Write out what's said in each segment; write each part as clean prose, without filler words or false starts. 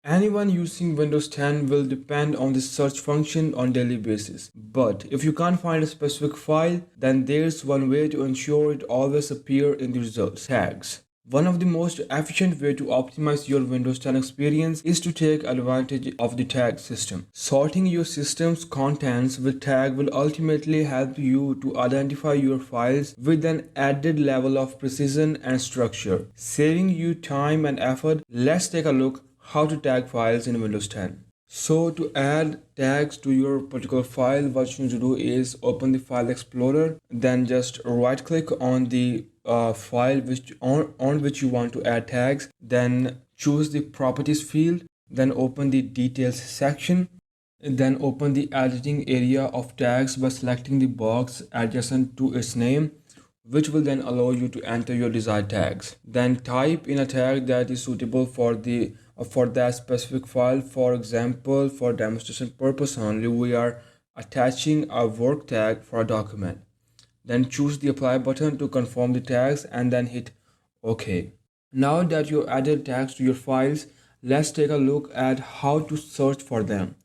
Anyone using Windows 10 will depend on the search function on daily basis. But if you can't find a specific file, then there's one way to ensure it always appear in the results: tags. One of the most efficient way to optimize your Windows 10 experience is to take advantage of the tag system. Sorting your system's contents with tag will ultimately help you to identify your files with an added level of precision and structure, saving you time and effort. Let's take a look how to tag files in Windows 10. So to add tags to your particular file, what you need to do is open the File Explorer, then just right click on the file on which you want to add tags, then choose the Properties field, then open the Details section, then open the editing area of tags by selecting the box adjacent to its name, which will then allow you to enter your desired tags. Then type in a tag that is suitable for that specific file. For example, for demonstration purpose only, we are attaching a work tag for a document. Then choose the apply button to confirm the tags and then hit OK. Now that you added tags to your files, let's take a look at how to search for them.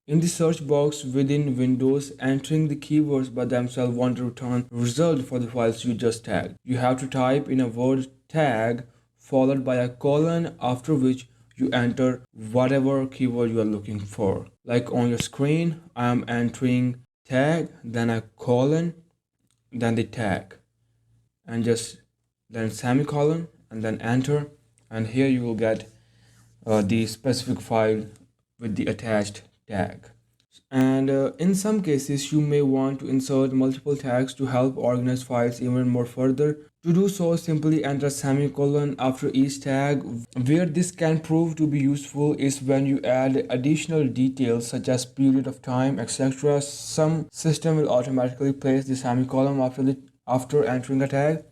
In the search box within Windows, entering the keywords by themselves won't return result for the files you just tagged. You have to type in a word tag followed by a colon, after which you enter whatever keyword you are looking for. Like on your screen, I am entering tag, then a colon, then the tag, and just then semicolon, and then enter, and here you will get the specific file with the attached tag. And in some cases, you may want to insert multiple tags to help organize files even more further. To do so, simply enter a semicolon after each tag. Where this can prove to be useful is when you add additional details such as period of time, etc. Some system will automatically place the semicolon after entering a tag.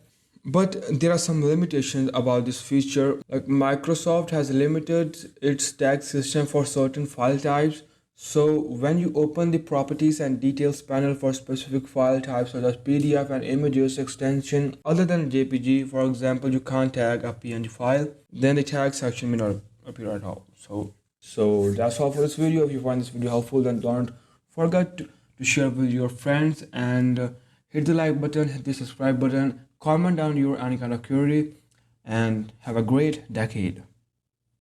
But there are some limitations about this feature. Like Microsoft has limited its tag system for certain file types. So when you open the properties and details panel for specific file types such as PDF and images extension other than JPG, for example, you can't tag a PNG file, then the tag section may not appear at all. So that's all for this video. If you find this video helpful, then don't forget to share with your friends and hit the like button, hit the subscribe button, comment down your any kind of query, and have a great decade.